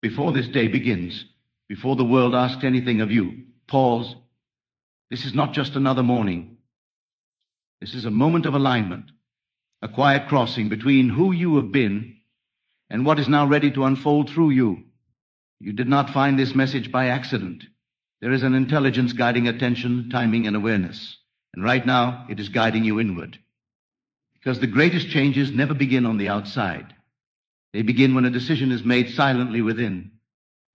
Before this day begins, before the world asks anything of you, pause. This is not just another morning. This is a moment of alignment, a quiet crossing between who you have been and what is now ready to unfold through you. You did not find this message by accident. There is an intelligence guiding attention, timing, and awareness. And right now, it is guiding you inward. Because the greatest changes never begin on the outside. They begin when a decision is made silently within.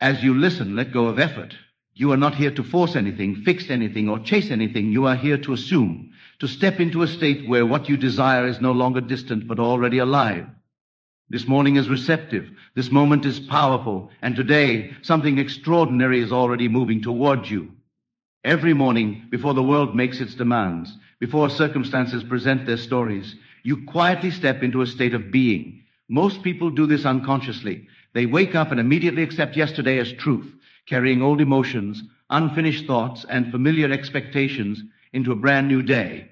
As you listen, let go of effort. You are not here to force anything, fix anything, or chase anything. You are here to assume, to step into a state where what you desire is no longer distant, but already alive. This morning is receptive. This moment is powerful. And today, something extraordinary is already moving towards you. Every morning, before the world makes its demands, before circumstances present their stories, you quietly step into a state of being. Most people do this unconsciously. They wake up and immediately accept yesterday as truth, carrying old emotions, unfinished thoughts, and familiar expectations into a brand new day.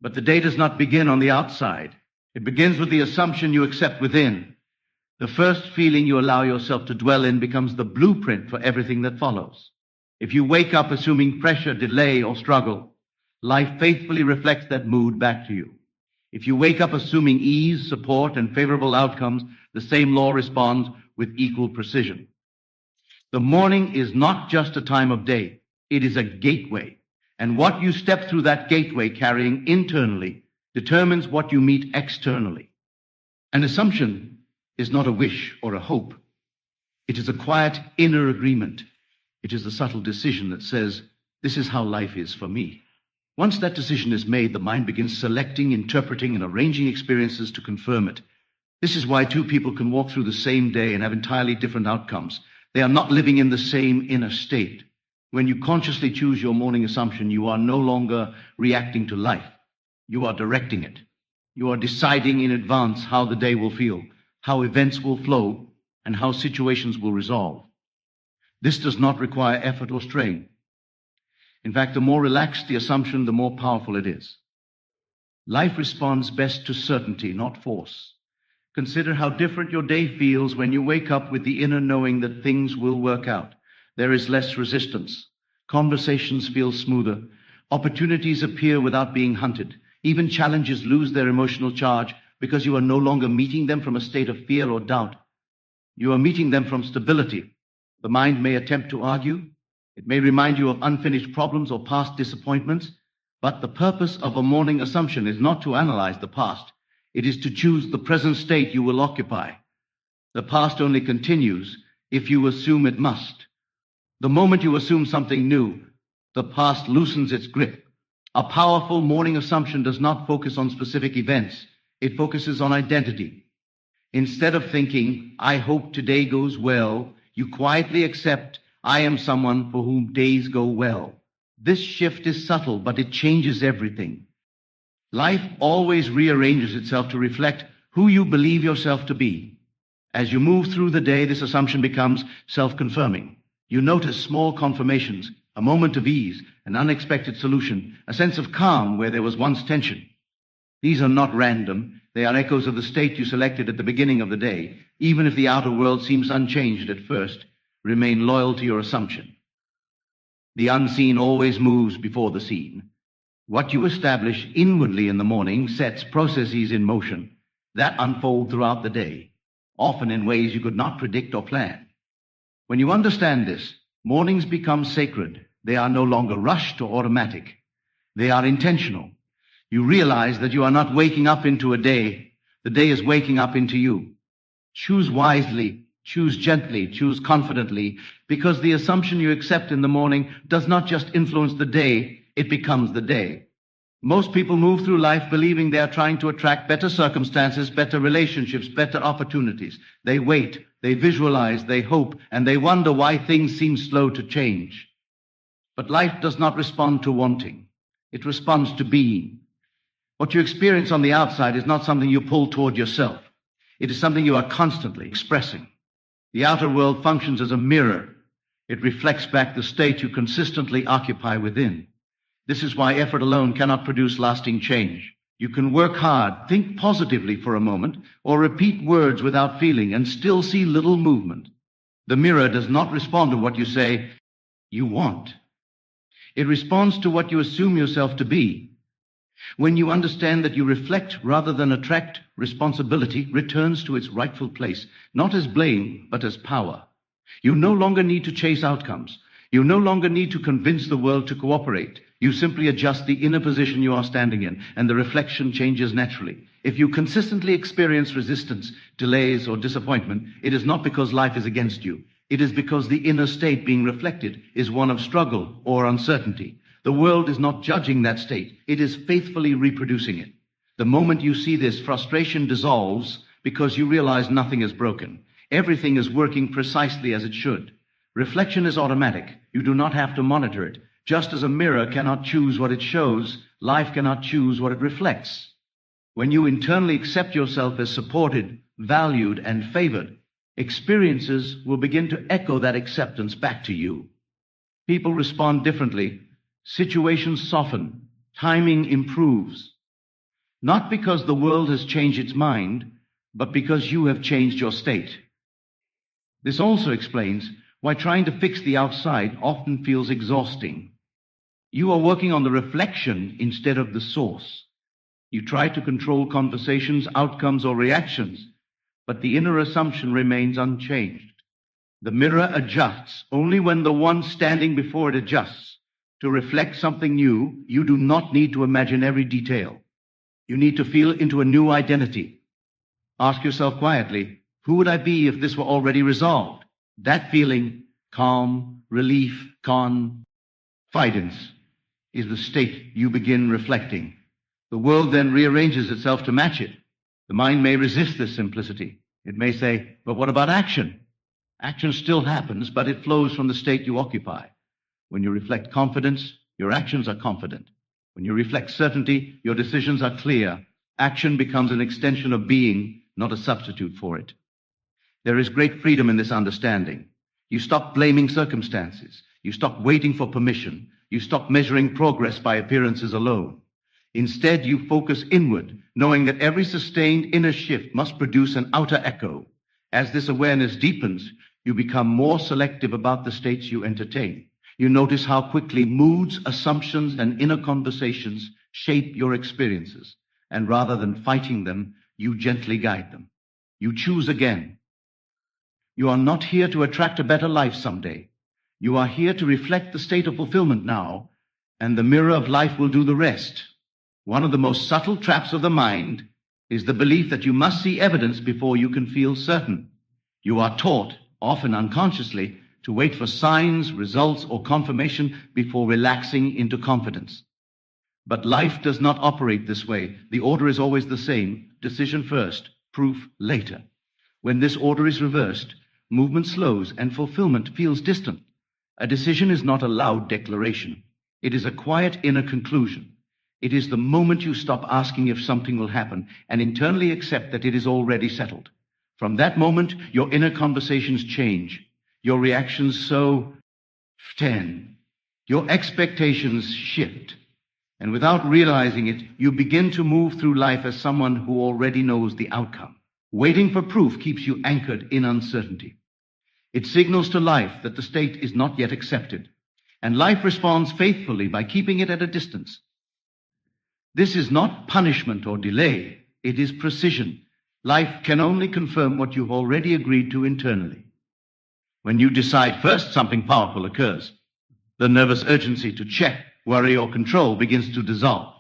But the day does not begin on the outside. It begins with the assumption you accept within. The first feeling you allow yourself to dwell in becomes the blueprint for everything that follows. If you wake up assuming pressure, delay, or struggle, life faithfully reflects that mood back to you. If you wake up assuming ease, support, and favorable outcomes, the same law responds with equal precision. The morning is not just a time of day. It is a gateway. And what you step through that gateway carrying internally determines what you meet externally. An assumption is not a wish or a hope. It is a quiet inner agreement. It is a subtle decision that says, this is how life is for me. Once that decision is made, the mind begins selecting, interpreting, and arranging experiences to confirm it. This is why two people can walk through the same day and have entirely different outcomes. They are not living in the same inner state. When you consciously choose your morning assumption, you are no longer reacting to life. You are directing it. You are deciding in advance how the day will feel, how events will flow, and how situations will resolve. This does not require effort or strain. In fact, the more relaxed the assumption, the more powerful it is. Life responds best to certainty, not force. Consider how different your day feels when you wake up with the inner knowing that things will work out. There is less resistance. Conversations feel smoother. Opportunities appear without being hunted. Even challenges lose their emotional charge because you are no longer meeting them from a state of fear or doubt. You are meeting them from stability. The mind may attempt to argue. It may remind you of unfinished problems or past disappointments. But the purpose of a morning assumption is not to analyze the past. It is to choose the present state you will occupy. The past only continues if you assume it must. The moment you assume something new, the past loosens its grip. A powerful morning assumption does not focus on specific events. It focuses on identity. Instead of thinking, I hope today goes well, you quietly accept, I am someone for whom days go well. This shift is subtle, but it changes everything. Life always rearranges itself to reflect who you believe yourself to be. As you move through the day, this assumption becomes self-confirming. You notice small confirmations, a moment of ease, an unexpected solution, a sense of calm where there was once tension. These are not random. They are echoes of the state you selected at the beginning of the day. Even if the outer world seems unchanged at first, remain loyal to your assumption. The unseen always moves before the seen. What you establish inwardly in the morning sets processes in motion that unfold throughout the day, often in ways you could not predict or plan. When you understand this, mornings become sacred. They are no longer rushed or automatic. They are intentional. You realize that you are not waking up into a day. The day is waking up into you. Choose wisely, choose gently, choose confidently, because the assumption you accept in the morning does not just influence the day, it becomes the day. Most people move through life believing they are trying to attract better circumstances, better relationships, better opportunities. They wait, they visualize, they hope, and they wonder why things seem slow to change. But life does not respond to wanting. It responds to being. What you experience on the outside is not something you pull toward yourself. It is something you are constantly expressing. The outer world functions as a mirror. It reflects back the state you consistently occupy within. This is why effort alone cannot produce lasting change. You can work hard, think positively for a moment, or repeat words without feeling and still see little movement. The mirror does not respond to what you say you want. It responds to what you assume yourself to be. When you understand that you reflect rather than attract, responsibility returns to its rightful place, not as blame, but as power. You no longer need to chase outcomes. You no longer need to convince the world to cooperate. You simply adjust the inner position you are standing in, and the reflection changes naturally. If you consistently experience resistance, delays, or disappointment, it is not because life is against you. It is because the inner state being reflected is one of struggle or uncertainty. The world is not judging that state. It is faithfully reproducing it. The moment you see this, frustration dissolves because you realize nothing is broken. Everything is working precisely as it should. Reflection is automatic. You do not have to monitor it. Just as a mirror cannot choose what it shows, life cannot choose what it reflects. When you internally accept yourself as supported, valued, and favored, experiences will begin to echo that acceptance back to you. People respond differently. Situations soften. Timing improves. Not because the world has changed its mind, but because you have changed your state. This also explains why trying to fix the outside often feels exhausting. You are working on the reflection instead of the source. You try to control conversations, outcomes, or reactions, but the inner assumption remains unchanged. The mirror adjusts only when the one standing before it adjusts. To reflect something new, you do not need to imagine every detail. You need to feel into a new identity. Ask yourself quietly, who would I be if this were already resolved? That feeling, calm, relief, confidence, is the state you begin reflecting. The world then rearranges itself to match it. The mind may resist this simplicity. It may say, but what about action? Action still happens, but it flows from the state you occupy. When you reflect confidence, your actions are confident. When you reflect certainty, your decisions are clear. Action becomes an extension of being, not a substitute for it. There is great freedom in this understanding. You stop blaming circumstances. You stop waiting for permission. You stop measuring progress by appearances alone. Instead, you focus inward, knowing that every sustained inner shift must produce an outer echo. As this awareness deepens, you become more selective about the states you entertain. You notice how quickly moods, assumptions, and inner conversations shape your experiences. And rather than fighting them, you gently guide them. You choose again. You are not here to attract a better life someday. You are here to reflect the state of fulfillment now, and the mirror of life will do the rest. One of the most subtle traps of the mind is the belief that you must see evidence before you can feel certain. You are taught, often unconsciously, to wait for signs, results, or confirmation before relaxing into confidence. But life does not operate this way. The order is always the same: decision first, proof later. When this order is reversed, movement slows and fulfillment feels distant. A decision is not a loud declaration. It is a quiet inner conclusion. It is the moment you stop asking if something will happen and internally accept that it is already settled. From that moment, your inner conversations change. Your reactions soften. Your expectations shift. And without realizing it, you begin to move through life as someone who already knows the outcome. Waiting for proof keeps you anchored in uncertainty. It signals to life that the state is not yet accepted, and life responds faithfully by keeping it at a distance. This is not punishment or delay. It is precision. Life can only confirm what you've already agreed to internally. When you decide first, something powerful occurs. The nervous urgency to check, worry, or control begins to dissolve.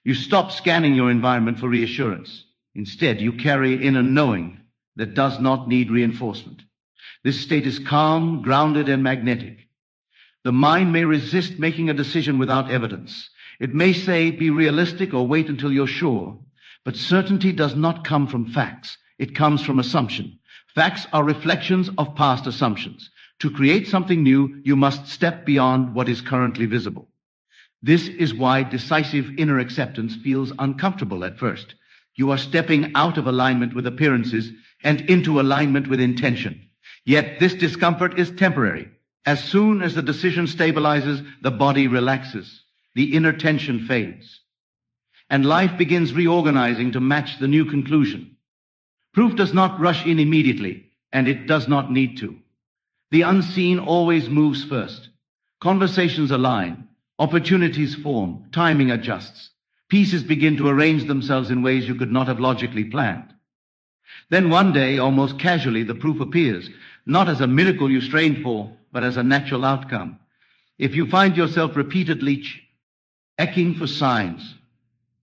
You stop scanning your environment for reassurance. Instead, you carry in a knowing that does not need reinforcement. This state is calm, grounded, and magnetic. The mind may resist making a decision without evidence. It may say, be realistic or wait until you're sure. But certainty does not come from facts. It comes from assumption. Facts are reflections of past assumptions. To create something new, you must step beyond what is currently visible. This is why decisive inner acceptance feels uncomfortable at first. You are stepping out of alignment with appearances and into alignment with intention. Yet this discomfort is temporary. As soon as the decision stabilizes, the body relaxes. The inner tension fades. And life begins reorganizing to match the new conclusion. Proof does not rush in immediately, and it does not need to. The unseen always moves first. Conversations align, opportunities form, timing adjusts. Pieces begin to arrange themselves in ways you could not have logically planned. Then one day, almost casually, the proof appears, not as a miracle you strained for, but as a natural outcome. If you find yourself repeatedly checking for signs,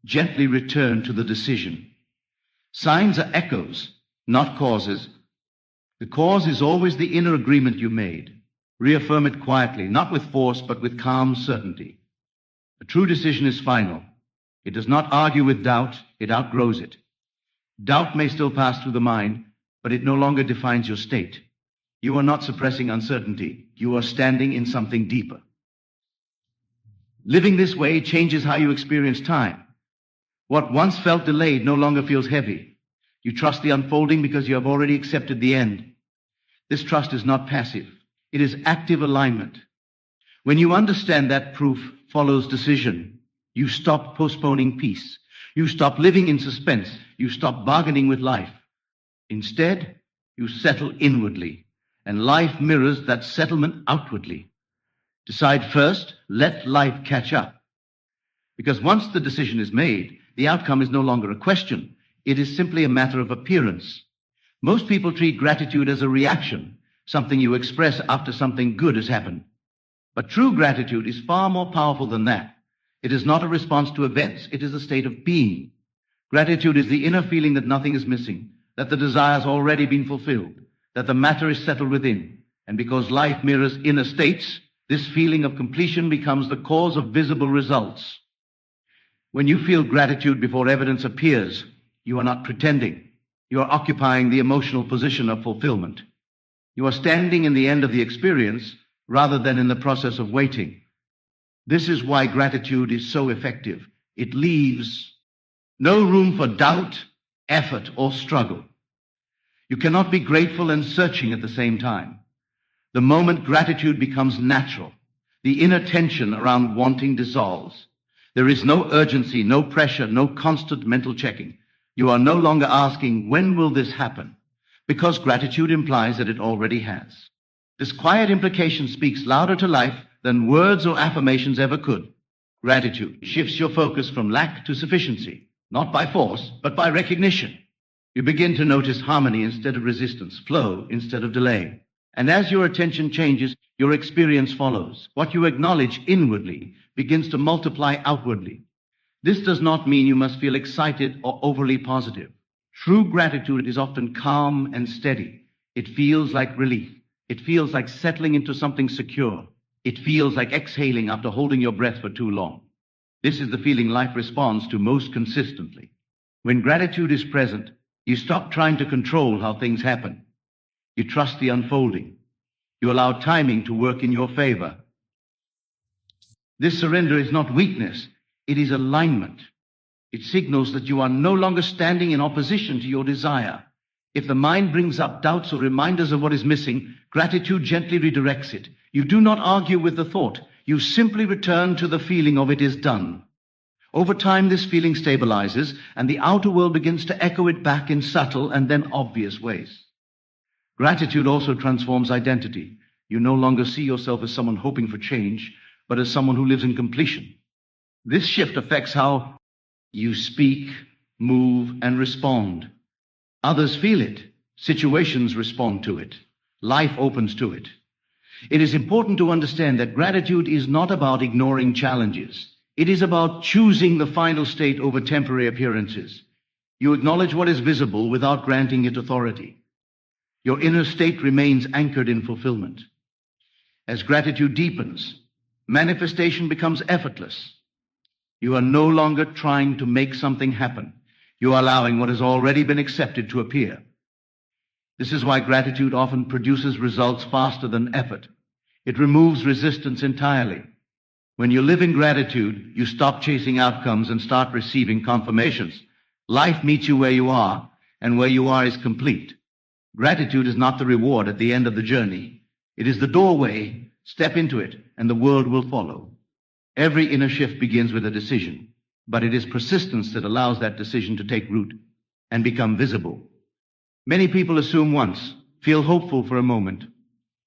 gently return to the decision. Signs are echoes, not causes. The cause is always the inner agreement you made. Reaffirm it quietly, not with force, but with calm certainty. A true decision is final. It does not argue with doubt, it outgrows it. Doubt may still pass through the mind, but it no longer defines your state. You are not suppressing uncertainty. You are standing in something deeper. Living this way changes how you experience time. What once felt delayed no longer feels heavy. You trust the unfolding because you have already accepted the end. This trust is not passive. It is active alignment. When you understand that proof follows decision, you stop postponing peace. You stop living in suspense. You stop bargaining with life. Instead, you settle inwardly, and life mirrors that settlement outwardly. Decide first, let life catch up. Because once the decision is made, the outcome is no longer a question. It is simply a matter of appearance. Most people treat gratitude as a reaction, something you express after something good has happened. But true gratitude is far more powerful than that. It is not a response to events. It is a state of being. Gratitude is the inner feeling that nothing is missing, that the desire has already been fulfilled, that the matter is settled within. And because life mirrors inner states, this feeling of completion becomes the cause of visible results. When you feel gratitude before evidence appears, you are not pretending. You are occupying the emotional position of fulfillment. You are standing in the end of the experience rather than in the process of waiting. This is why gratitude is so effective. It leaves no room for doubt, effort, or struggle. You cannot be grateful and searching at the same time. The moment gratitude becomes natural, the inner tension around wanting dissolves. There is no urgency, no pressure, no constant mental checking. You are no longer asking, when will this happen? Because gratitude implies that it already has. This quiet implication speaks louder to life than words or affirmations ever could. Gratitude shifts your focus from lack to sufficiency, not by force, but by recognition. You begin to notice harmony instead of resistance, flow instead of delay. And as your attention changes, your experience follows. What you acknowledge inwardly begins to multiply outwardly. This does not mean you must feel excited or overly positive. True gratitude is often calm and steady. It feels like relief. It feels like settling into something secure. It feels like exhaling after holding your breath for too long. This is the feeling life responds to most consistently. When gratitude is present, you stop trying to control how things happen. You trust the unfolding. You allow timing to work in your favor. This surrender is not weakness. It is alignment. It signals that you are no longer standing in opposition to your desire. If the mind brings up doubts or reminders of what is missing, gratitude gently redirects it. You do not argue with the thought. You simply return to the feeling of it is done. Over time, this feeling stabilizes, and the outer world begins to echo it back in subtle and then obvious ways. Gratitude also transforms identity. You no longer see yourself as someone hoping for change, but as someone who lives in completion. This shift affects how you speak, move, and respond. Others feel it. Situations respond to it. Life opens to it. It is important to understand that gratitude is not about ignoring challenges. It is about choosing the final state over temporary appearances. You acknowledge what is visible without granting it authority. Your inner state remains anchored in fulfillment. As gratitude deepens, manifestation becomes effortless. You are no longer trying to make something happen. You are allowing what has already been accepted to appear. This is why gratitude often produces results faster than effort. It removes resistance entirely. When you live in gratitude, you stop chasing outcomes and start receiving confirmations. Life meets you where you are, and where you are is complete. Gratitude is not the reward at the end of the journey. It is the doorway. Step into it, and the world will follow. Every inner shift begins with a decision, but it is persistence that allows that decision to take root and become visible. Many people assume once, feel hopeful for a moment,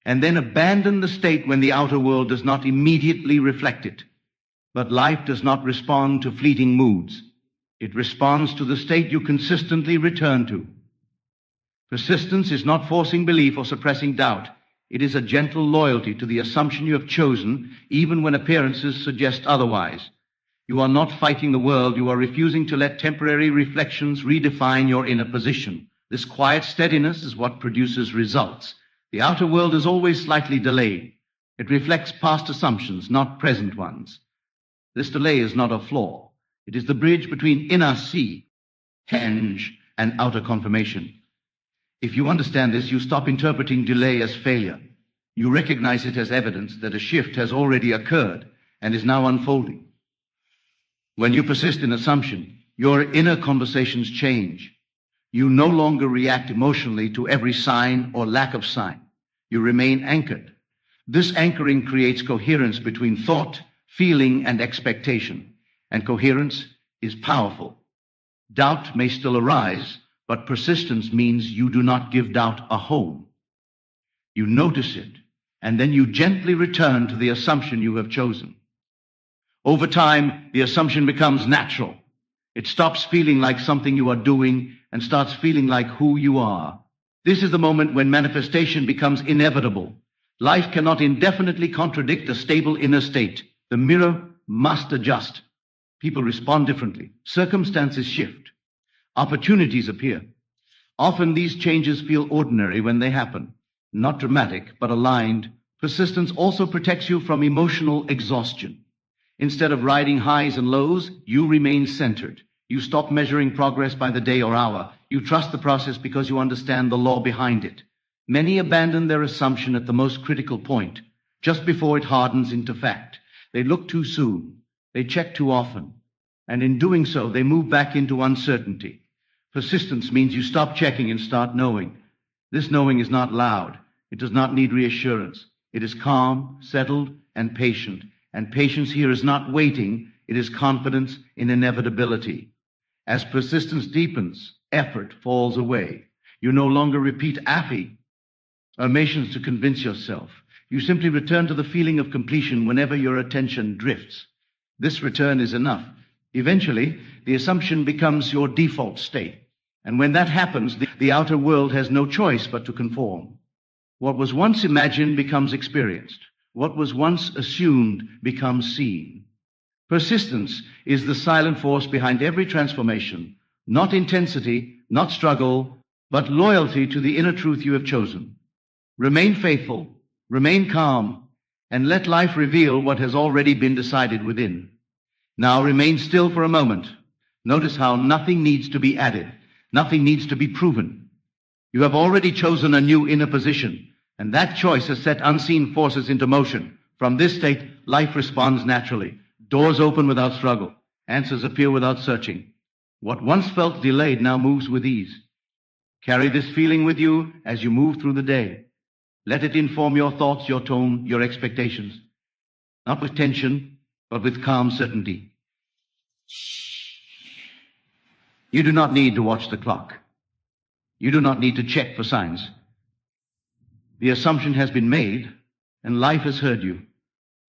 and then abandon the state when the outer world does not immediately reflect it. But life does not respond to fleeting moods. It responds to the state you consistently return to. Persistence is not forcing belief or suppressing doubt. It is a gentle loyalty to the assumption you have chosen, even when appearances suggest otherwise. You are not fighting the world. You are refusing to let temporary reflections redefine your inner position. This quiet steadiness is what produces results. The outer world is always slightly delayed. It reflects past assumptions, not present ones. This delay is not a flaw. It is the bridge between inner see, henge, and outer confirmation. If you understand this, you stop interpreting delay as failure. You recognize it as evidence that a shift has already occurred and is now unfolding. When you persist in assumption, your inner conversations change. You no longer react emotionally to every sign or lack of sign. You remain anchored. This anchoring creates coherence between thought, feeling, and expectation. And coherence is powerful. Doubt may still arise, but persistence means you do not give doubt a home. You notice it, and then you gently return to the assumption you have chosen. Over time, the assumption becomes natural. It stops feeling like something you are doing and starts feeling like who you are. This is the moment when manifestation becomes inevitable. Life cannot indefinitely contradict a stable inner state. The mirror must adjust. People respond differently. Circumstances shift. Opportunities appear. Often these changes feel ordinary when they happen, not dramatic, but aligned. Persistence also protects you from emotional exhaustion. Instead of riding highs and lows, you remain centered. You stop measuring progress by the day or hour. You trust the process because you understand the law behind it. Many abandon their assumption at the most critical point, just before it hardens into fact. They look too soon. They check too often. And in doing so, they move back into uncertainty. Persistence means you stop checking and start knowing. This knowing is not loud. It does not need reassurance. It is calm, settled, and patient. And patience here is not waiting. It is confidence in inevitability. As persistence deepens, effort falls away. You no longer repeat affirmations to convince yourself. You simply return to the feeling of completion whenever your attention drifts. This return is enough. Eventually, the assumption becomes your default state. And when that happens, the outer world has no choice but to conform. What was once imagined becomes experienced. What was once assumed becomes seen. Persistence is the silent force behind every transformation. Not intensity, not struggle, but loyalty to the inner truth you have chosen. Remain faithful, remain calm, and let life reveal what has already been decided within. Now remain still for a moment. Notice how nothing needs to be added. Nothing needs to be proven. You have already chosen a new inner position, and that choice has set unseen forces into motion. From this state, life responds naturally. Doors open without struggle. Answers appear without searching. What once felt delayed now moves with ease. Carry this feeling with you as you move through the day. Let it inform your thoughts, your tone, your expectations. Not with tension, but with calm certainty. You do not need to watch the clock. You do not need to check for signs. The assumption has been made, and life has heard you.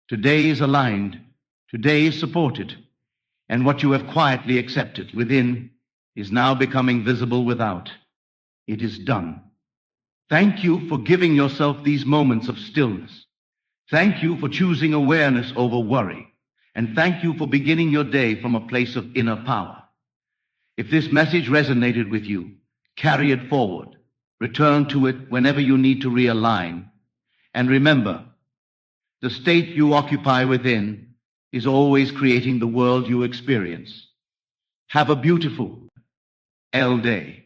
Today is aligned. Today is supported. And what you have quietly accepted within is now becoming visible without. It is done. Thank you for giving yourself these moments of stillness. Thank you for choosing awareness over worry. And thank you for beginning your day from a place of inner power. If this message resonated with you, carry it forward. Return to it whenever you need to realign. And remember, the state you occupy within is always creating the world you experience. Have a beautiful day.